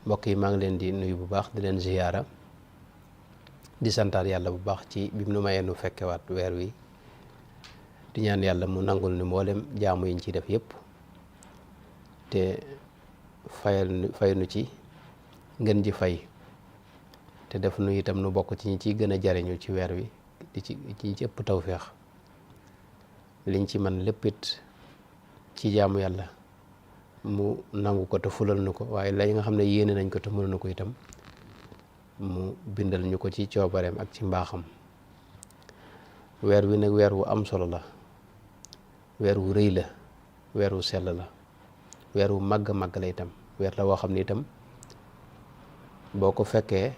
mbokk yi maa ngi leen di nuyu bu baax di leen ziyaara di santaat yàlla bu baax ci bi mu nu mayee nu fekkewaat weer wi di ñaan yàlla mu nangul ni mboolem jaamu yiñ ci def yépp te fay nu ci ngeen ji fay te def nu itam nu bokk ci ñi ciy gën a jariñu ci weer wi di ci ci ëpp tawféex liñ ci man lépp it ci jaamu yàlla mu nangu ko te fulal nu ko waaye lay nga xam ne yéene nañ ko te mënu na ko itam mu bindal ñu ko ci coobareem ak ci mbaaxam weer wi nag weer wu am solo la weer wu rëy la weer wu sell la weer wu màgg màgg la itam weer la woo xam ne itam boo ko fekkee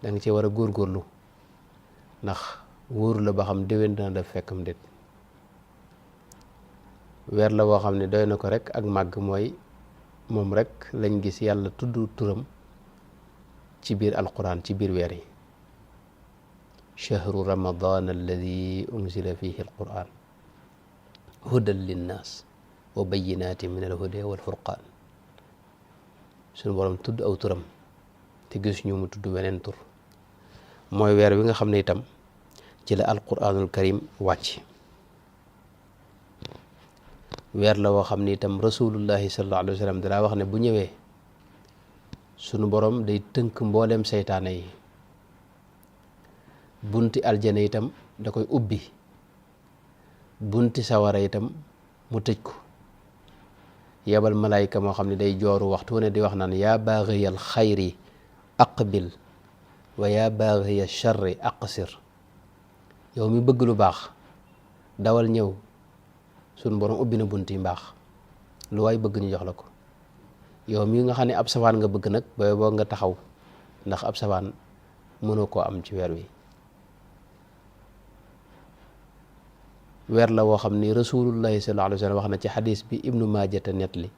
da nga ci war a góorgóorlu ndax wóoru la ba xam déwén dina def fekkam déet weer la woo xam ne doy na ko rek ak màgg mooy moom rek lañ gis yàlla tudd turam ci biir alquran ci biir weer yi chahru ramadan alladi unzila fihi alquran hudan linnaas wa bayinaati min alhuda walfurqaan suñu borom tudd aw turam te gis ñu mu tudd weneen tur mooy weer wi nga xam ne itam ci la alquranul karim wàcc weer la woo xam ne itam rasulullahi sallallahu alayhi wa sallam danaa wax ne bu ñëwee sunu borom day tënk mboolem seytaane yi bunti aljana itam da koy ubbi bunti sawara itam mu tëj ko yebal malaayka moo xam ne day jooru waxtu ne di wax naan yaa baaxiyal xayri aqbil wa yaa baaxiya charri aqsir yow mi bëgg lu baax dawal ñëw sunu borom ubbi na bunti mbaax lu waay bëgg ñu jox la ko yow mi nga xam ne ab safaan nga bëgg nag booy boo nga taxaw ndax ab safaan mënoo koo am ci weer wi weer la woo xam ni rasulullahi sallallahu alayhi wa sallam wax na ci xadis bi ibnu maajata net li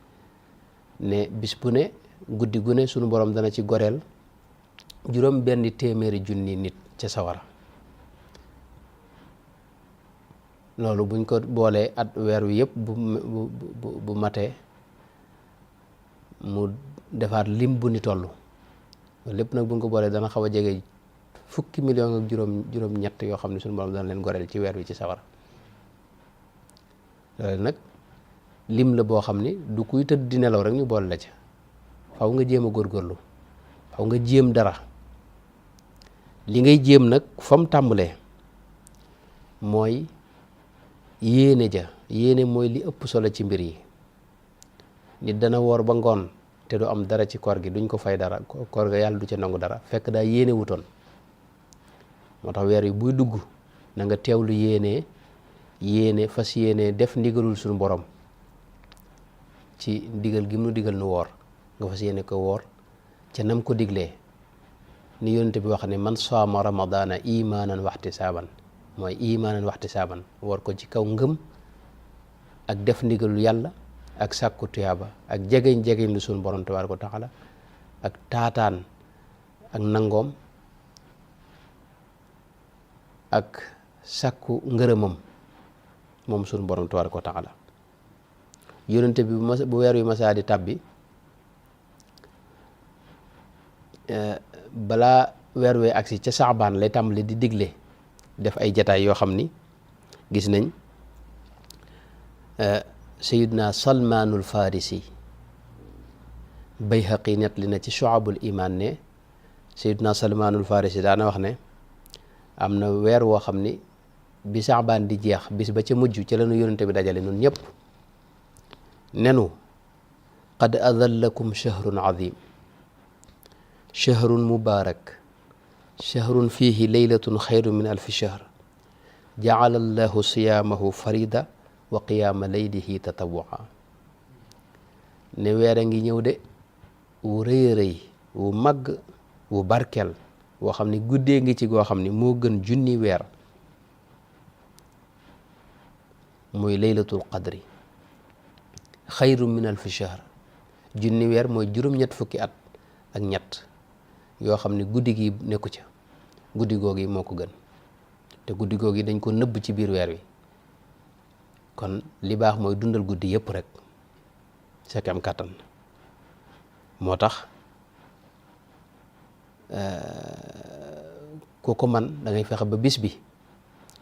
ne bis bu ne guddi gu ne sunu borom dana ci goreel juróom benn téeméeri junni nit ca sawara loolu buñ ko boolee at weer wi yëpp bu matee mu defaat lim bu ni toll lépp nag buñ ko boolee dana xaw a jege fukki million ak juróom ñett yoo xam ne suñu borom dana leen goreel ci weer wi ci sawara loolu nag lim la boo xam ni du kuy tëdd di nelaw rek ñu boole la ca faw nga jéem a góorgóorlu faw nga jéem dara li ngay jéem nag fa mu tàmbalee mooy yéene ja yéene mooy li ëpp solo ci mbir yi nit dana woor ba ngoon te du am dara ci koor gi duñ ko fay dara koor ga yàlla du ca nangu dara fekk daa yéene wutoon moo tax weer yi buy dugg na nga teewlu yéene fas yéene def ndigalul suñu borom ci ndigal gi mu digal nu woor nga fas yéene ko woor ca nam ko diglee ni yonent bi wax ne man saama ramadana imaanan waxtisaaban mooy imaanan waxtisaaban woor ko ci kaw ngëm ak def ndigalul yàlla ak sàkku tuyaaba ak jegeñ lu suñu borom tabaaraka wa taala ak taataan ak nangoom ak sàkku ngërëmam moom suñu borom tabaaraka wa taala yonente bi bu weer wi masaa di tàbbi balaa weer wee agsi ca saabaan lay tàmbali di digle def ay jataay yoo xam ni gis nañ sayidna salmaanul farisi bayhaqi net li na ci shu'abul iman ne sayidna salmaanul farisi daana wax ne am na weer woo xam ni bi saabaan di jeex bis ba ca mujj ca lanu yonente bi dajale nun ñëpp nenu qad adallakum shahrun azim shahrun mubarak shahrun fihi laylatun xayru min alfi shahr jaala allahu siyaamahu farida wa qiyaama laylihi tatawwua ne weer a ngi ñëw de wu rëy rëy wu màgg wu barkeel woo xam ne guddee ngi ci goo xam ne moo gën junni weer muy laylatul qadri xayru min alfi shahr junni weer mooy juróom-ñett fukki at ak ñett yoo xam ne guddi gi nekku ca guddi googi moo ko gën te guddi googi dañ ko nëbb ci biir weer wi kon li baax mooy dundal guddi yëpp rek sa kem kàttan moo tax ku ko man da ngay fexe ba bis bi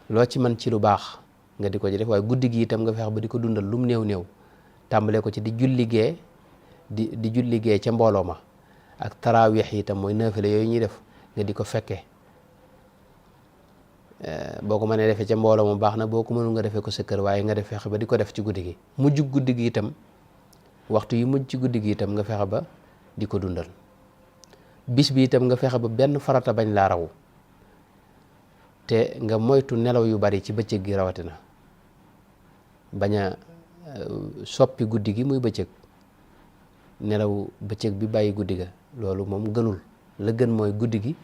loo ci man ci lu baax nga di ko ci def waaye guddi gi itam nga fexe ba di ko dundal lum néew néew tàmbalee ko ci di julligee di julligee ca mbooloo ma ak taraawix yi itam mooy naafila yooyu ñuy def nga di ko fekkee boo ko mënee defee ca mbooloo mu baax na boo ko mënul nga defee ko sa kër waaye nga def fexe ba di ko def ci guddi gi mujj guddi gi itam waxtu yi mujj ci guddi gi itam nga fexe ba di ko dundal bis bi itam nga fexe ba benn farata bañ laa raw te nga moytu nelaw yu bari ci bëccëg gi rawatina bañ a soppi guddi gi muy bëccëg nelaw bëccëg bi bàyyi guddi ga loolu moom gënul la gën mooy guddi gi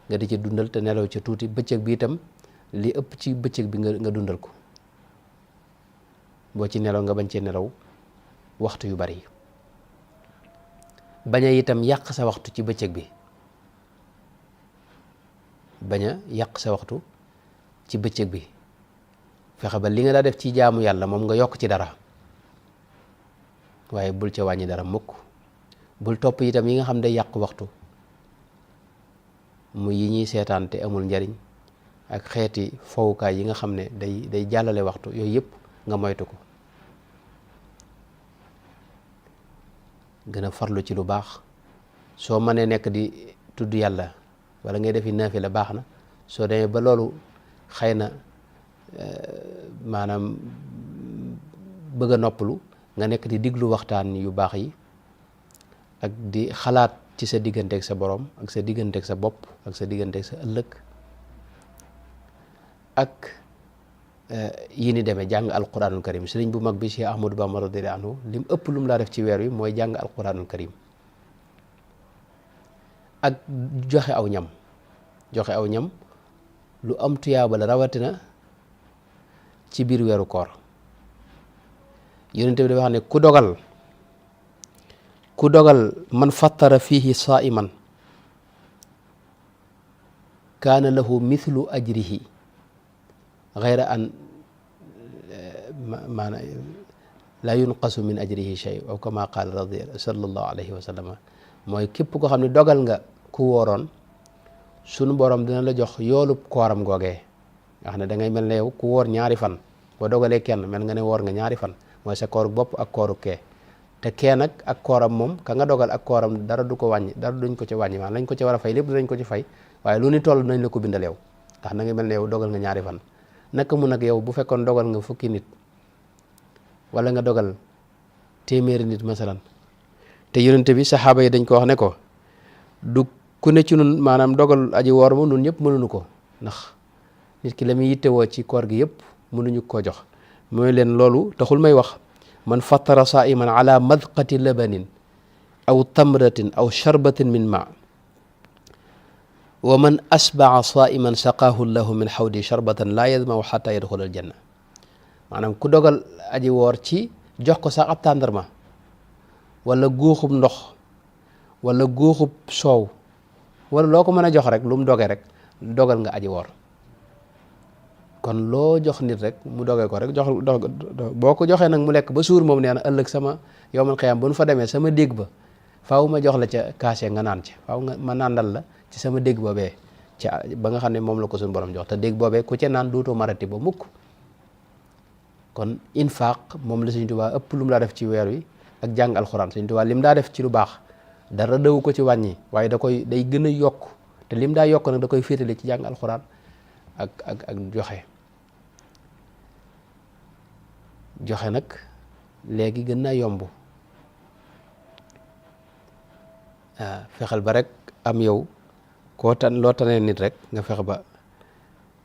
nga di ci dundal te nelaw ca tuuti bëccëg bi itam li ëpp ci bëccëg bi nga dundal ko boo ci nelaw nga bañ cee nelaw waxtu yu bari bañ a itam yàq sa waxtu ci bëccëg bi bañ a yàq sa waxtu ci bëccëg bi fexe ba li nga daa def ci jaamu yàlla moom nga yokk ci dara waaye bul ca wàññi dara mukk bul topp itam yi nga xam day yàq waxtu mu yi ñuy seetaan te amul njariñ ak xeeti fowukaay yi nga xam ne day jàllale waxtu yooyu yëpp nga moytu ko gën a farlu ci lu baax soo mënee nekk di tudd yàlla wala ngay defi naafila baax na soo demee ba loolu xëy na maanaam bëgg a noppalu nga nekk di diglu waxtaan yu baax yi ak di xalaat ci sa digganteeg sa borom ak sa digganteeg sa bopp ak sa digganteeg sa ëllëg ak yi ni demee jàng alquranul karim sëriñ bu mag bi Cheikh Ahmadou Bamba radiyallahu anhu lim ëpp lu mu laa def ci weer wi mooy jàng alquranul karim ak joxe aw ñam lu am tuyaaba la rawatina ci biir weeru koor yonent bi dafa wax ne ku dogal man fattara fihi saa'iman kaana lahu mithlu ajrihi gayra an maana la yunqasu min ajrihi shay aw kama qaala sallallahu alayhi wa sallam mooy képp koo xam ne dogal nga ku wooroon sunu borom dina la jox yoolub kooram googee nga xam ne da ngay mel ne yow ku woor ñaari fan boo dogalee kenn mel nga ne woor nga ñaari fan mooy sa kooru bopp ak kooru kee te kee nag ak kooram moom ka nga dogal ak kooram dara du ko wàññi dara duñ ko ci wàññi maanaam lañ ko ci war a fay lépp dinañ ko ci fay waaye lu ni toll nañ la ko bindal yow ndax na nga mel ne yow dogal nga ñaari fan naka mu nag yow bu fekkoon dogal nga fukki nit wala nga dogal téeméeri nit masalan te yonente bi saxaaba yi dañ ko wax ne ko du ku ne ci nun maanaam dogal aji woor ma nun ñëpp mënuñu ko ndax nit ki la muy yittewoo ci koor gi yëpp mënuñu koo jox mooy leen loolu taxul may wax man fattara saa'iman ala madqati labanin aw tamratin aw sharbatin min ma wa man asbaa saa'iman saqaahu llahu min xawdi sharbatan laa yadmau xata yadxula al janna maanaam ku dogal aji woor ci jox ko sax ab tàndarma wala góoxub ndox wala góoxub soow wala loo ko mën a jox rek lu mu doge rek dogal nga aji woor kon loo jox nit rek mu doge ko rek boo ko joxee nag mu lekk ba suur moom nee na ëllëg sama yawmal qiyaama bu nu fa demee sama dégg ba faaw ma jox la ca kaase nga naan ci faaw nga ma nàndal la ci sama dégg boobee ca ba nga xam ne moom la ko suñu borom jox te dégg boobee ku ca naan duutoo marati ba mukk kon infaq moom la Sëñ Tuubaa ëpp lu mu daa def ci weer wi ak jàng alxuraan Sëñ Tuubaa lim daa def ci lu baax dara dawu ko ci wàññi waaye day gën a yokk te lim daa yokk nag da koy féetale ci jàng alxuraan ak joxe nag léegi gën naa yomb fexeel ba rek am yow loo tanee nit rek nga fexe ba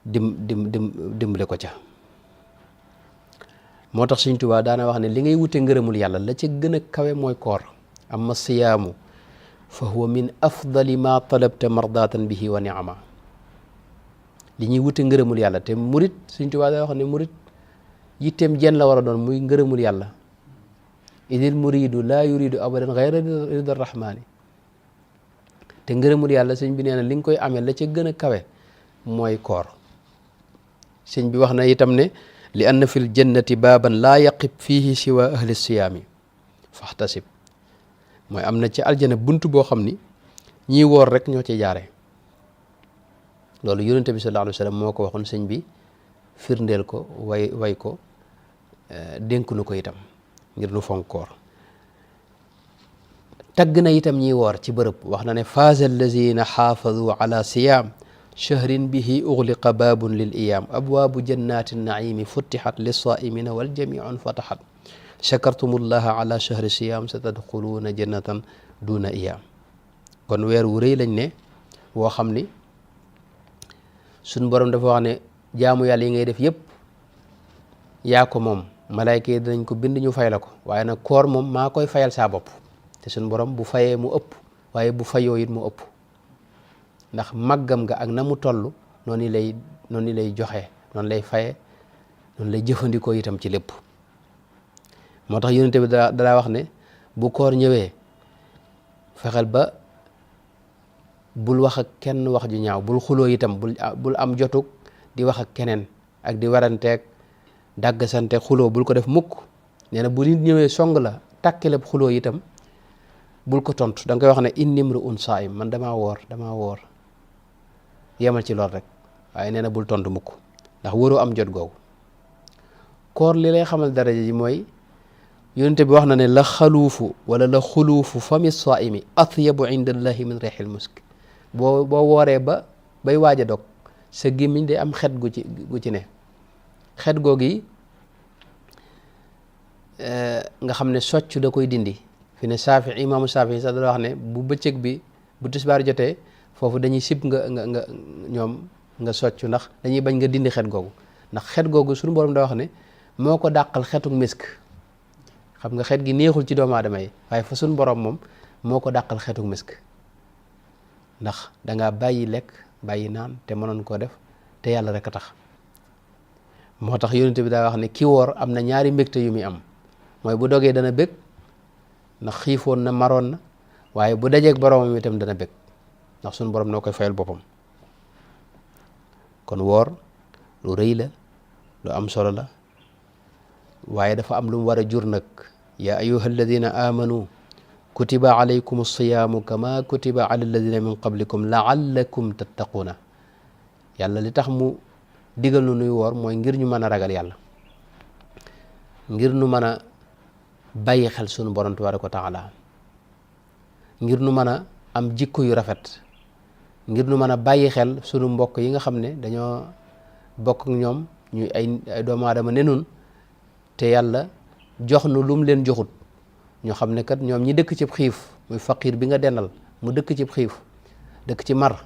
dimbale ko ca moo tax Sëñ Tuubaa daana wax ne li ngay wute ngërëmul yàlla la ca gën a kawe mooy koor amma siyaamu fa huwa min afdali ma talabta mardatan bihi wa niama li ñuy wute ngërëmul yàlla te murit Sëñ Tuubaa daa wax ne murit yitteem jenn la war a doon muy ngërëmul yàlla idil muridu laa yuridu abadan gayra rida rahmaani te ngërëmul yàlla sëñ bi nee na li nga koy amee la ca gën a kawe mooy koor sëñ bi wax na itam ne li anna fil jannati baaban laa yaqib fiihi siwa ahli siyaami faxtasib mooy am na ci aljana bunt boo xam ni ñii woor rek ñoo ci jaare loolu yonente bi sallallahu alayhi wa sallam moo ko waxoon, sëñ bi firndeel ko way ko dénk nu ko itam ngir nu fonk koor. tagg na itam ñiy woor ci bërëb, wax na ne faaza allazina xaafadu ala siyaam shahrin bihi ugliqa baabun lil iyaam abwaabu jannati naimi futtixat lissaimina waljamiun fataxat chakartumullaha ala shahri siyaam sa tadxuluuna jannatan duna iyaam. kon weer wu rëy lañ ne woo xam ni suñ borom dafa wax ne jaamu yàlla yi ngay def yépp yaa ko moom, malaayka yi dinañ ko bind ñu fay la ko, waaye nag koor moom maa koy fayal saa bopp. te suñ borom bu fayee mu ëpp, waaye bu fayoo it mu ëpp, ndax màggam nga ak na mu toll noonu lay joxe, noonu lay faye, noonu lay jëfandikoo itam ci lépp. moo tax yonente bi daa wax ne bu koor ñëwee fexeel ba bul wax ak kenn wax ju ñaaw, bul xuloo itam, bul am jotug di wax ak keneen ak di waranteeg dàggasante xuloo, bul ko def mukk. nee na bu nit ñëwee song la tàkkeleb xuloo itam bul ko tontu, da nga koy wax ne inni mru'un saa'im, man damaa woor yemal ci lool rek, waaye nee na bul tontu mukk ndax waroo am jot googu. koor li lay xamal daraja ji mooy yonente bi wax na ne la xaluufu wala la xuluufu fami saa'imi atyabu inda allahi min rihil musk. boo wooree bay waaj a dog sa gémmiñ day am xet gu ci ne, xet googi nga xam ne socc da koy dindi. fi ne imaamu Saafi sax da wax ne bu bëccëg bi bu tisbaar jotee foofu dañuy sib nga socc, ndax dañuy bañ nga dindi xet googu, ndax xet googu suñu borom da wax ne moo ko dàqal xetuk misk. xam nga xet gi neexul ci doomu aadama yi, waaye fa suñu borom moom moo ko dàqal xetuk misk, ndax dangaa bàyyi lekk bàyyi naan te mënoon koo def te yàlla rek a tax. moo tax yonente bi daa wax ne ki woor am na ñaari mbégte yu muy am, mooy bu dogee dana bég ndax xiifoon na maroon na, waaye bu dajeeg boromam itam dana bég ndax suñu borom noo koy fayal boppam. kon woor lu rëy la, lu am solo la, waaye dafa am lu mu war a jur nag. yaa ayyuha alladina amanu kutiba alaykum alsiyaamu kama kutiba ala alladina min qablikum laallakum tattaquuna. yàlla li tax mu digal nu nuy woor mooy ngir ñu mën a ragal yàlla, ngir nu mën a bàyyi xel sunu borom tabaaraka wa taala, ngir nu mën a am jikko yu rafet, ngir nu mën a bàyyi xel sunu mbokk yi nga xam ne dañoo bokk ak ñoom ñuy ay doomu aadama ne nun te yàlla jox nu lum leen joxut. ñoo xam ne kat ñoom ñi dëkk ci xiif, muy faqiir bi nga dendal mu dëkk ci xiif, dëkk ci mar,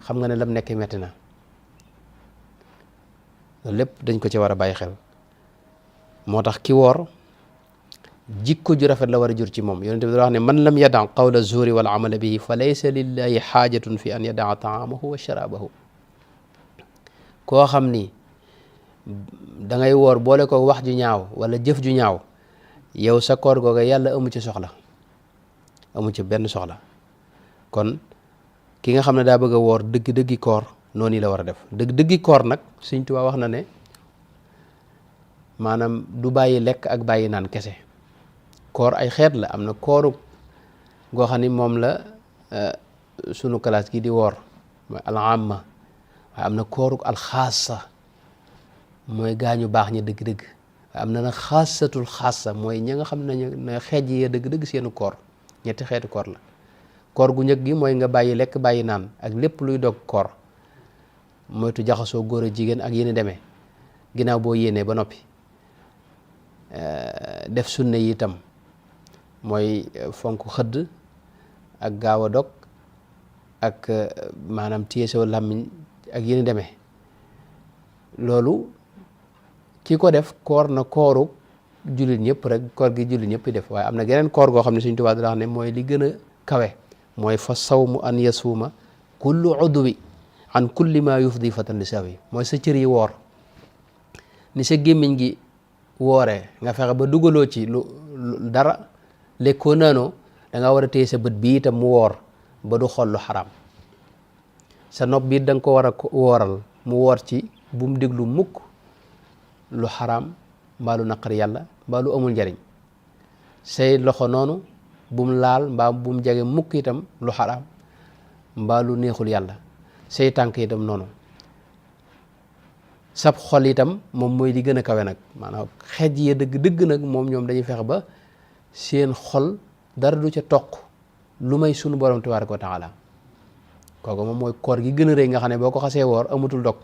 xam nga ne lam nekk metti na. loolu lépp dañ ko ci war a bàyyi xel. moo tax ki woor jikko ju rafet la war a jur ci moom. yonente bi da wax ne man lam yada qawla zuuri wal amala bihi fa laysa lillahi xaajatun fi an yadaa taamahu wa sharabahu. koo xam ni da ngay woor boole ko wax ju ñaaw wala jëf ju ñaaw, yow sa koor googa yàlla amu ci soxla, amu ci benn soxla. kon ki nga xam ne daa bëgg a woor dëgg-dëggi koor noonu la war a def. dëgg-dëggi koor nag Sëñ Tuubaa wax na ne maanaam du bàyyi lekk ak bàyyi naan kese. koor ay xeet la, am na kooru goo xam ni moom la sunu classe gi di woor mooy al-amma, waaye am na kooru alxaasa mooy gaañu baax ñi dëgg-dëgg, waaye am na nag xaasatul xaasa mooy ñi nga xam ne xeej yi dëgg-dëgg seenu koor. ñetti xeetu koor la. koor gu njëkk gi mooy nga bàyyi lekk bàyyi naan ak lépp luy dog koor, moytu jaxasoo góor a jigéen ak yéen demee, ginnaaw boo yéenee ba noppi. def sunna yi itam mooy fonk xëdd ak gaaw a dog ak maanaam téye sa làmmiñ ak yéen demee. loolu ki ko def koor na kooru jullit ñëpp rek, koor gi jullit ñëpp def. waaye am na geneen koor goo xam ne Sëñ Tuubaa da wax ne mooy li gën a kawe, mooy fa sawmu an yasuuma kullu udwi an kulli ma yufdi fatan li sawi. mooy sa cër yi woor ni sa gémmiñ gi wooree, nga fexe ba dugaloo ci lu dara lekkoo naanoo, da nga war a téye sa bët bi itam mu woor ba du xool lu xaraam. sa nopp bi da nga ko war a wooral mu woor ci bu mu déglu mukk lu xaraam mbaa lu naqari yàlla mbaa lu amul njariñ. say loxo noonu bum laal mbaa bum jege mukk itam lu xaraam mbaa lu neexul yàlla. say tànk itam noonu sab xol itam moom mooy li gën a kawe nag maanaam xeej yee dëgg nag moom ñoom dañuy fexe ba seen xol dara du ca toq lu may sunu borom tabaaraka wa taala kooku moom mooy koor gi gën a rëy nga xam ne boo ko xasee woor amatul dog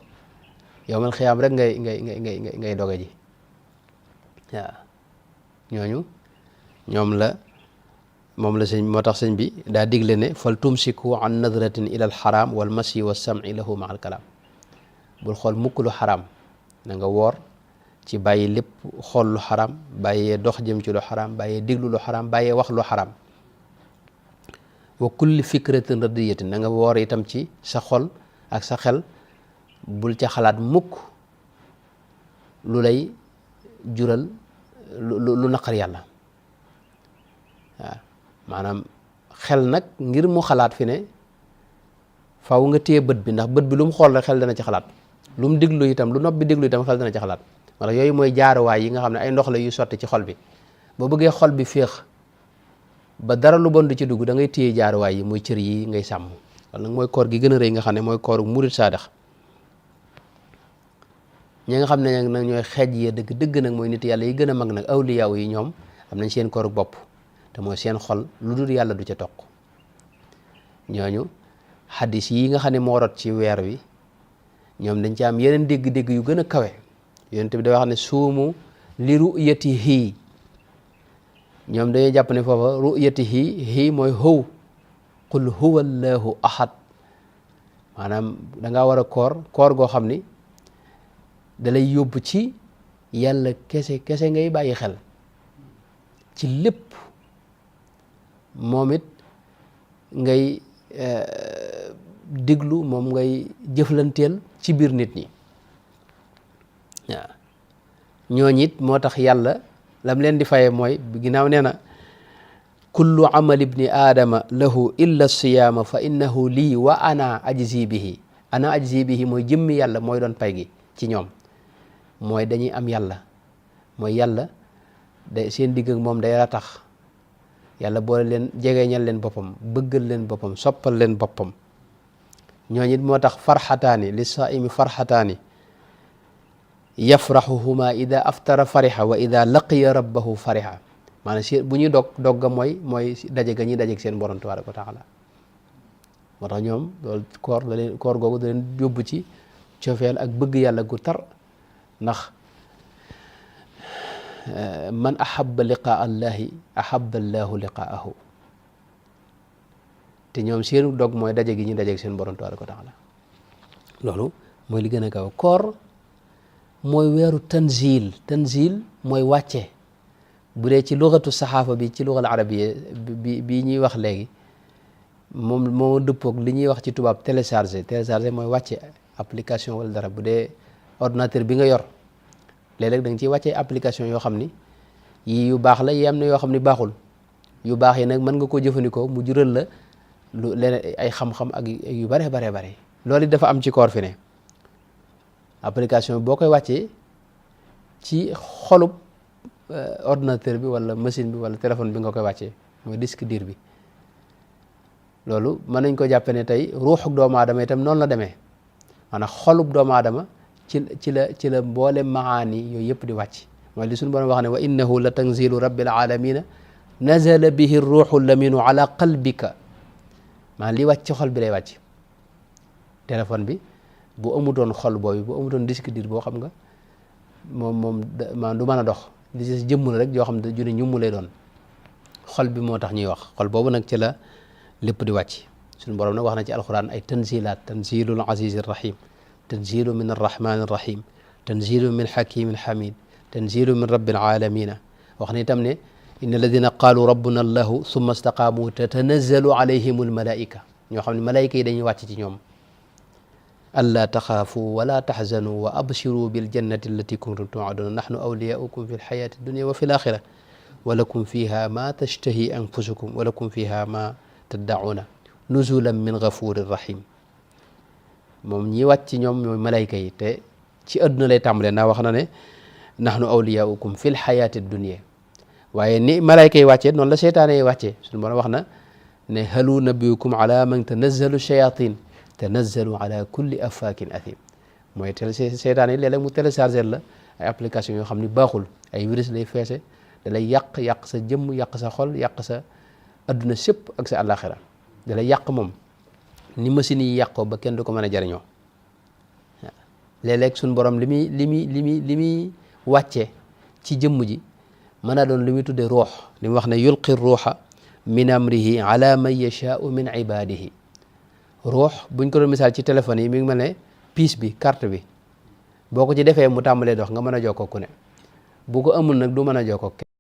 yow man xiyaam rek ngay doge ji waaw ñooñu moom la sëñ moo tax sëñ bi daa digle ne fal tumsiku an nadratin ila al xaraam wal masi wa sam'i lahu ma al kalaam bul xool mukk lu xaraam na nga woor ci bàyyi lépp xool lu xaraam bàyyee dox jëm ci lu xaraam bàyyee diglu lu xaraam bàyyee wax lu xaraam wa kulli fikratin radiyatin na nga woor itam ci sa xol ak sa xel bul ca xalaat mukk lu lay jural lu naqar yàlla waaw maanaam xel nag ngir mu xalaat fi ne faaw nga téye bët bi ndax bët bi lu mu xool rek xel dana ci xalaat lu mu diglu itam lu nopp bi diglu itam xel dana ci xalaat wala yooyu mooy jaaruwaay yi nga xam ne ay ndox la yu sotti ci xol bi boo bëggee xol bi féex ba dara lu bon du ci dugg da ngay téye jaaruwaay yi muy cër yi ngay sàmm wala nag mooy koor gi gën a rëy nga xam ne mooy kooru murit saadax ñi nga xam ne nag ñooy xeej yee dëgg nag mooy nit yàlla yi gën a mag nag awliyaaw yi ñoom am nañ seen kooru bopp te mooy seen xol lu dul yàlla du ca toq ñooñu xaddis yi nga xam ne moo rot ci weer wi ñoom dañ ci am yeneen dégg-dégg yu gën a kawe yonent bi da wax ne suumu li ru'yatihi ñoom dañuy jàpp ne foofa ru'yatihi mooy how qul huwa allahu ahad maanaam dangaa war a koor goo xam ni dalay yóbbu ci yàlla kese ngay bàyyi xel ci lépp moom it ngay diglu moom ngay jëflanteel ci biir nit ñi waaw ñooñ it moo tax yàlla lam leen di faye mooy ginnaaw nee na kullu amali ibni aadama lahu illa siyaama fa innahu lii wa ana ajzi bihi mooy jëmmi yàlla mooy doon pay gi ci ñoom mooy dañuy am yàlla mooy yàlla seen digg ak moom day ratax yàlla boole leen jegeñal leen boppam bëggal leen boppam soppal leen boppam ñooñu it moo tax farxataani li saaimi farxataani yafraxuhuma ida aftara farixa wa ida laqiya rabbahu farixa maanaam si bu ñuy dogga mooy daje ga ñuy dajeeg seen borom tabaraka wa taala moo tax ñoom loolu koor googu da leen yóbbu ci cofeel ak bëgg yàlla gu tar ndax man ahabba liqaa allahi ahabba allahu liqaahu te ñoom seenu dog mooy daje gi ñu dajeeg seen borom tabaraka wa taala loolu mooy li gën a gaaw koor mooy weeru tanzil mooy wàcce bu dee ci luxatu saxaafa bi ci luxal arabiya bi ñuy wax léegi moom moo dëppoog li ñuy wax ci tubaab téléchargé mooy wàcce application wala dara bu dee ordinateur bi nga yor léeg-léeg da nga ciy wàccee application yoo xam ni yii yu baax la yi am na yoo xam ni baaxul yu baax yi nag mën nga koo jëfandikoo mu jural la lu leneen ay xam-xam ak yu bare loolu dafa am ci koor fi ne application boo koy wàccee ci xolub ordinateur bi wala machine bi wala téléphone bi nga koy wàccee mooy disque dur bi loolu mën nañ ko jàppe ne tey ruuxuk doomu aadama itam noonu la demee maanaam xolub doomu aadama ci la mboole maani yooyu yëpp di wàcc mooy li suñu borom wax ne wa innahu la tanzilu rabbil alamina nazala bihi ruuxu laminu ala qalbika maanaam li wàcc ci xol bi lay wàcc téléphone bi bu amutoon xol boobu bu amutoon disque dur boo xam nga moom du mën a dox li ci jëmm la rek yoo xam ne ju ne ñumm lay doon xol bi moo tax ñuy wax xol boobu nag ci la lépp di wàcc suñu borom nag wax na ci alquran ay tanzilaat tanzilul azizir rahim tanzilu min arrahmani irrahim tanzilu min hakimin hamid tanzilu min rabbil alamina wax na itam ne inna alladina qaalu rabbuna allahu summa istaqaamu tatanazzalu alayhim almalaika ñoo xam ne malaayika yi dañuy wàcc ci ñoom allaa taxaafu wala taxzanu wa abshiru biljannati allati kuntum tuaduna nahnu awliyaukum fi lxayati dunia wa fi l axira wa lakum fiha ma tashtahi anfusukum wa lakum fiha ma taddauna nuzulan min gafurin rahim moom ñi wàcc ci ñoom mooy malayka yi te ci adduna lay tàmbalee ndax wax na ne nahnu awliyaukum fi lxayati dunia waaye ni malayka yi wàccee noonu la seytaane yi wàccee suñu borom wax na ne halu nabiyukum ala man tanazzalu shayatin tanazzalu ala kulli afaakin athim mooy seetaan yi léeg-léeg mu télécharger la ay application yoo xam ni baaxul ay virus lay feese da lay yàq sa jëmm yàq sa xol yàq sa adduna sépp ak sa àllaaxira da lay yàq moom ni machine yi yàqoo ba kenn du ko mën a jariñoo waaw léeg-léeg suñ borom li muy wàcce ci jëmm ji mën naa doon li muy tuddee ruux li mu wax ne yulqi ruuxa min amrihi ala man yashaau min ibadihi ruux buñ ko doon misaal ci téléphone yi mi ngi mel ne piis bi carte bi boo ko ci defee mu tàmbalee dox nga mën a jokkoo ku ne bu ko amul nag du mën a jokkoo